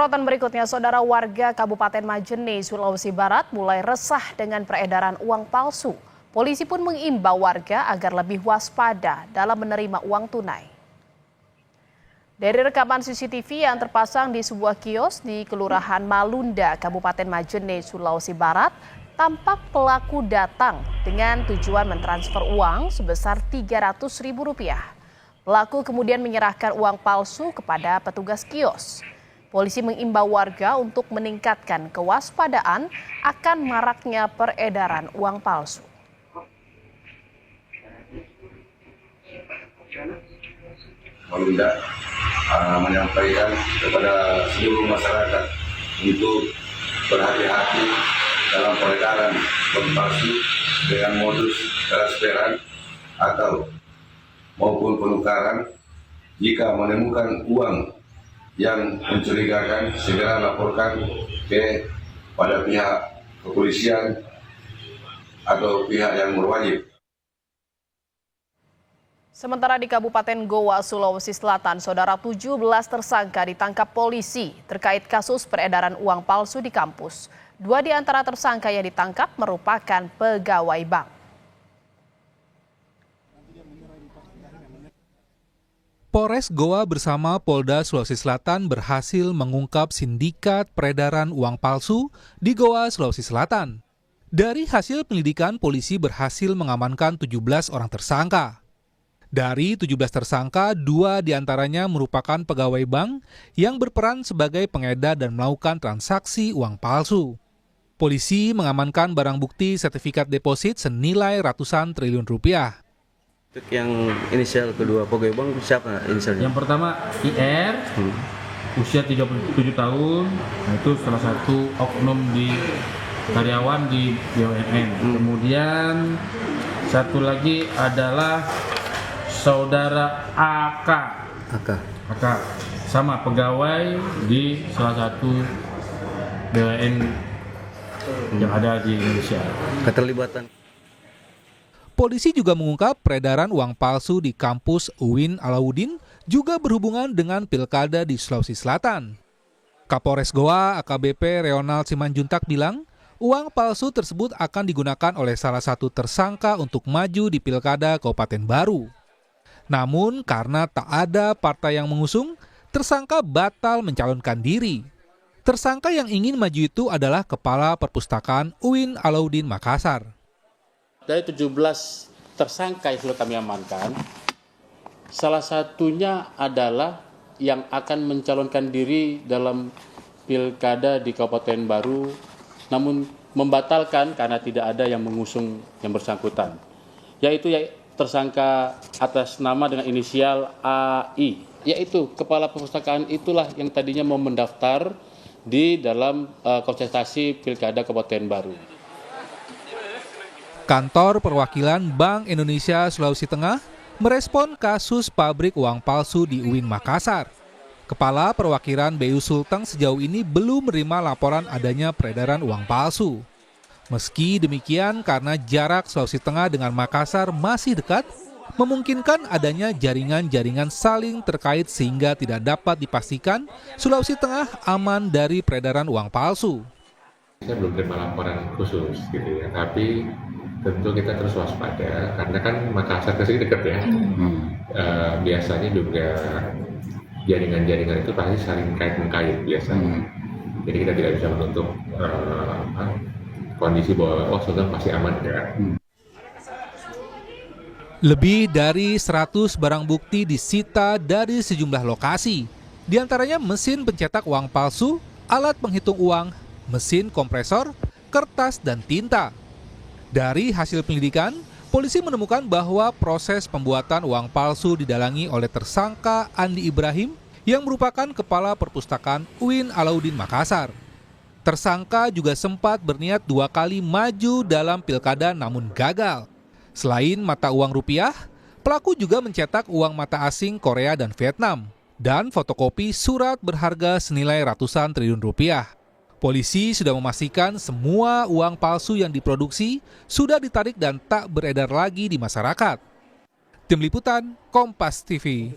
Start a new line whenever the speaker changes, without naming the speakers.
Sorotan berikutnya, saudara warga Kabupaten Majene, Sulawesi Barat mulai resah dengan peredaran uang palsu. Polisi pun mengimbau warga agar lebih waspada dalam menerima uang tunai. Dari rekaman CCTV yang terpasang di sebuah kios di Kelurahan Malunda, Kabupaten Majene, Sulawesi Barat, tampak pelaku datang dengan tujuan mentransfer uang sebesar Rp300.000. Pelaku kemudian menyerahkan uang palsu kepada petugas kios. Polisi mengimbau warga untuk meningkatkan kewaspadaan akan maraknya peredaran uang palsu.
Malunda menyampaikan kepada seluruh masyarakat untuk berhati-hati dalam peredaran uang palsu dengan modus transferan atau maupun penukaran. Jika menemukan uang yang mencurigakan, segera laporkan pada pihak kepolisian atau pihak yang berwajib.
Sementara di Kabupaten Goa, Sulawesi Selatan, saudara 17 tersangka ditangkap polisi terkait kasus peredaran uang palsu di kampus. 2 di antara tersangka yang ditangkap merupakan pegawai bank.
Polres Goa bersama Polda Sulawesi Selatan berhasil mengungkap sindikat peredaran uang palsu di Goa, Sulawesi Selatan. Dari hasil penyelidikan, polisi berhasil mengamankan 17 orang tersangka. Dari 17 tersangka, 2 diantaranya merupakan pegawai bank yang berperan sebagai pengedar dan melakukan transaksi uang palsu. Polisi mengamankan barang bukti sertifikat deposit senilai ratusan triliun rupiah.
Untuk yang inisial kedua pegawai bank siapa inisialnya?
Yang pertama IR, usia 37 tahun, nah itu salah satu oknum di karyawan di BUMN. Kemudian satu lagi adalah saudara AK, sama pegawai di salah satu BUMN yang ada di Indonesia.
Keterlibatan.
Polisi juga mengungkap peredaran uang palsu di kampus UIN Alauddin juga berhubungan dengan pilkada di Sulawesi Selatan. Kapolres Goa AKBP Reonald Simanjuntak bilang, uang palsu tersebut akan digunakan oleh salah satu tersangka untuk maju di pilkada Kabupaten Baru. Namun karena tak ada partai yang mengusung, tersangka batal mencalonkan diri. Tersangka yang ingin maju itu adalah Kepala Perpustakaan UIN Alauddin Makassar.
Dari 17 tersangka yang sudah kami amankan, salah satunya adalah yang akan mencalonkan diri dalam pilkada di Kabupaten Baru, namun membatalkan karena tidak ada yang mengusung yang bersangkutan, yaitu tersangka atas nama dengan inisial AI, yaitu Kepala Perpustakaan itulah yang tadinya mau mendaftar di dalam kontestasi pilkada Kabupaten Baru.
Kantor Perwakilan Bank Indonesia Sulawesi Tengah merespon kasus pabrik uang palsu di UIN Makassar. Kepala Perwakilan BU Sulteng sejauh ini belum menerima laporan adanya peredaran uang palsu. Meski demikian, karena jarak Sulawesi Tengah dengan Makassar masih dekat, memungkinkan adanya jaringan-jaringan saling terkait sehingga tidak dapat dipastikan Sulawesi Tengah aman dari peredaran uang palsu.
Saya belum terima laporan khusus gitu ya, tapi tentu kita terus waspada karena kan Makassar ke sini dekat ya. Biasanya juga jaringan-jaringan itu pasti saling kait-mengkait biasanya. Jadi kita tidak bisa menutup kondisi bahwa Sulteng pasti aman ya.
Lebih dari 100 barang bukti disita dari sejumlah lokasi. Di antaranya mesin pencetak uang palsu, alat penghitung uang, mesin kompresor, kertas, dan tinta. Dari hasil penyelidikan, polisi menemukan bahwa proses pembuatan uang palsu didalangi oleh tersangka Andi Ibrahim yang merupakan Kepala Perpustakaan UIN Alauddin Makassar. Tersangka juga sempat berniat 2 kali maju dalam pilkada namun gagal. Selain mata uang rupiah, pelaku juga mencetak uang mata asing Korea dan Vietnam dan fotokopi surat berharga senilai ratusan triliun rupiah. Polisi sudah memastikan semua uang palsu yang diproduksi sudah ditarik dan tak beredar lagi di masyarakat. Tim Liputan, Kompas TV.